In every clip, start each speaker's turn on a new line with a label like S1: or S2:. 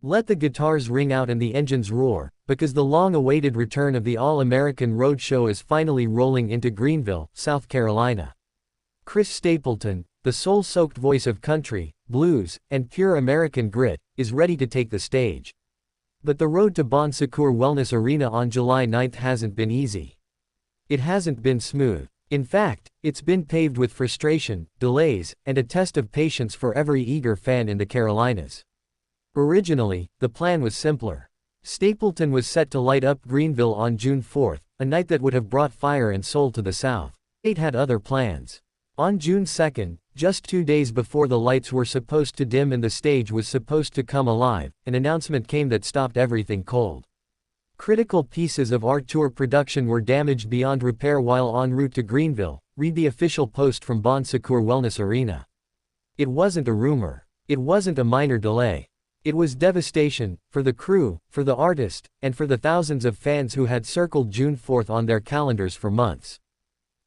S1: Let the guitars ring out and the engines roar, because the long-awaited return of the All-American Road Show is finally rolling into Greenville, South Carolina. Chris Stapleton, the soul-soaked voice of country, blues, and pure American grit, is ready to take the stage. But the road to Secours Wellness Arena on July 9 hasn't been easy. It hasn't been smooth. In fact, it's been paved with frustration, delays, and a test of patience for every eager fan in the Carolinas. Originally, the plan was simpler. Stapleton was set to light up Greenville on June 4, a night that would have brought fire and soul to the South. Fate had other plans. On June 2, just 2 days before the lights were supposed to dim and the stage was supposed to come alive, an announcement came that stopped everything cold. Critical pieces of our tour production were damaged beyond repair while en route to Greenville, read the official post from Secours Wellness Arena. It wasn't a rumor. It wasn't a minor delay. It was devastation, for the crew, for the artist, and for the thousands of fans who had circled June 4 on their calendars for months.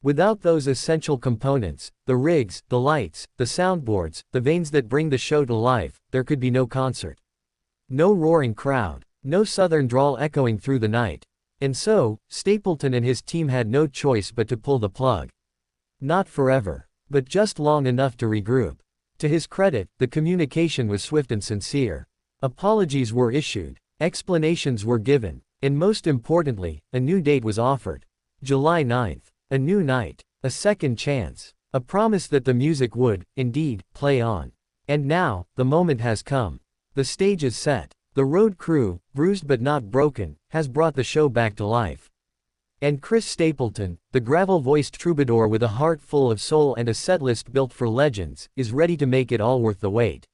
S1: Without those essential components, the rigs, the lights, the soundboards, the veins that bring the show to life, there could be no concert. No roaring crowd. No southern drawl echoing through the night. And so, Stapleton and his team had no choice but to pull the plug. Not forever, but just long enough to regroup. To his credit, the communication was swift and sincere. Apologies were issued, explanations were given, and most importantly, a new date was offered. July 9. A new night, a second chance, a promise that the music would, indeed, play on. And now, the moment has come. The stage is set. The road crew, bruised but not broken, has brought the show back to life. And Chris Stapleton, the gravel-voiced troubadour with a heart full of soul and a setlist built for legends, is ready to make it all worth the wait.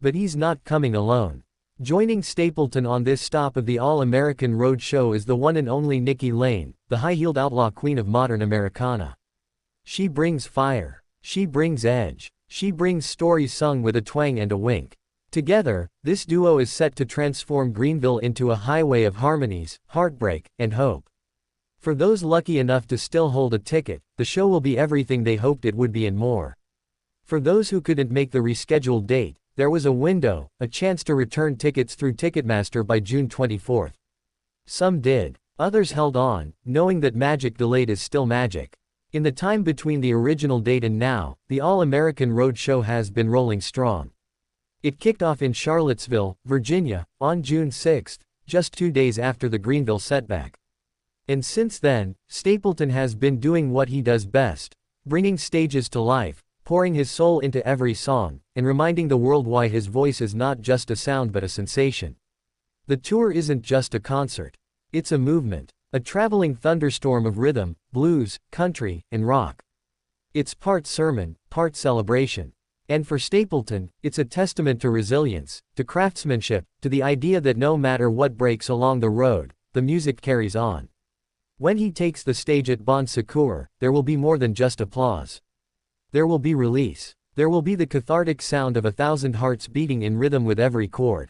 S1: But he's not coming alone. Joining Stapleton on this stop of the All-American Road Show is the one and only Nikki Lane, the high-heeled outlaw queen of modern Americana. She brings fire. She brings edge. She brings stories sung with a twang and a wink. Together, this duo is set to transform Greenville into a highway of harmonies, heartbreak, and hope. For those lucky enough to still hold a ticket, the show will be everything they hoped it would be and more. For those who couldn't make the rescheduled date, there was a window, a chance to return tickets through Ticketmaster by June 24. Some did. Others held on, knowing that magic delayed is still magic. In the time between the original date and now, the All-American Road Show has been rolling strong. It kicked off in Charlottesville, Virginia, on June 6, just 2 days after the Greenville setback. And since then, Stapleton has been doing what he does best, bringing stages to life, pouring his soul into every song, and reminding the world why his voice is not just a sound but a sensation. The tour isn't just a concert. It's a movement, a traveling thunderstorm of rhythm, blues, country, and rock. It's part sermon, part celebration. And for Stapleton, it's a testament to resilience, to craftsmanship, to the idea that no matter what breaks along the road, the music carries on. When he takes the stage at Secours, there will be more than just applause. There will be release. There will be the cathartic sound of 1,000 hearts beating in rhythm with every chord.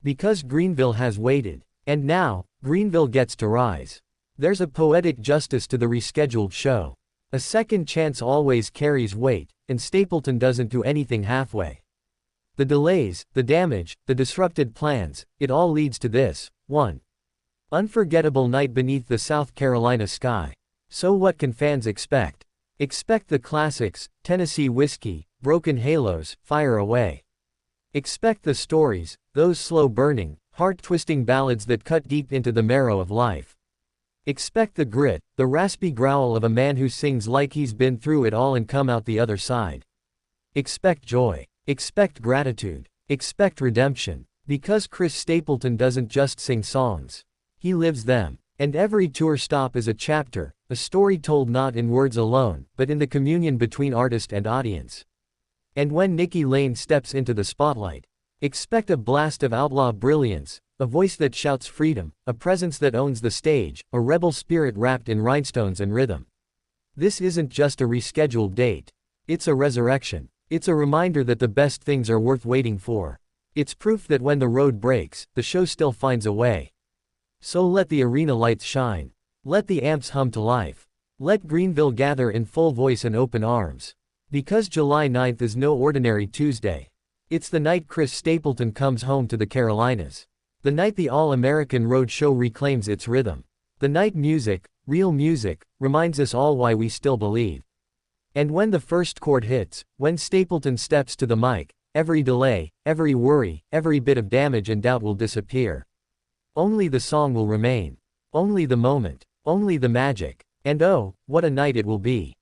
S1: Because Greenville has waited. And now, Greenville gets to rise. There's a poetic justice to the rescheduled show. A second chance always carries weight, and Stapleton doesn't do anything halfway. The delays, the damage, the disrupted plans, it all leads to this: 1. Unforgettable night beneath the South Carolina sky. So what can fans expect? Expect the classics: Tennessee Whiskey, Broken Halos, Fire Away. Expect the stories, those slow-burning, heart-twisting ballads that cut deep into the marrow of life. Expect the grit, the raspy growl of a man who sings like he's been through it all and come out the other side. Expect joy. Expect gratitude. Expect redemption. Because Chris Stapleton doesn't just sing songs. He lives them. And every tour stop is a chapter, a story told not in words alone, but in the communion between artist and audience. And when Nikki Lane steps into the spotlight, expect a blast of outlaw brilliance, a voice that shouts freedom, a presence that owns the stage, a rebel spirit wrapped in rhinestones and rhythm. This isn't just a rescheduled date. It's a resurrection. It's a reminder that the best things are worth waiting for. It's proof that when the road breaks, the show still finds a way. So let the arena lights shine. Let the amps hum to life. Let Greenville gather in full voice and open arms. Because July 9th is no ordinary Tuesday. It's the night Chris Stapleton comes home to the Carolinas. The night the All-American Road Show reclaims its rhythm. The night music, real music, reminds us all why we still believe. And when the first chord hits, when Stapleton steps to the mic, every delay, every worry, every bit of damage and doubt will disappear. Only the song will remain. Only the moment. Only the magic. And oh, what a night it will be.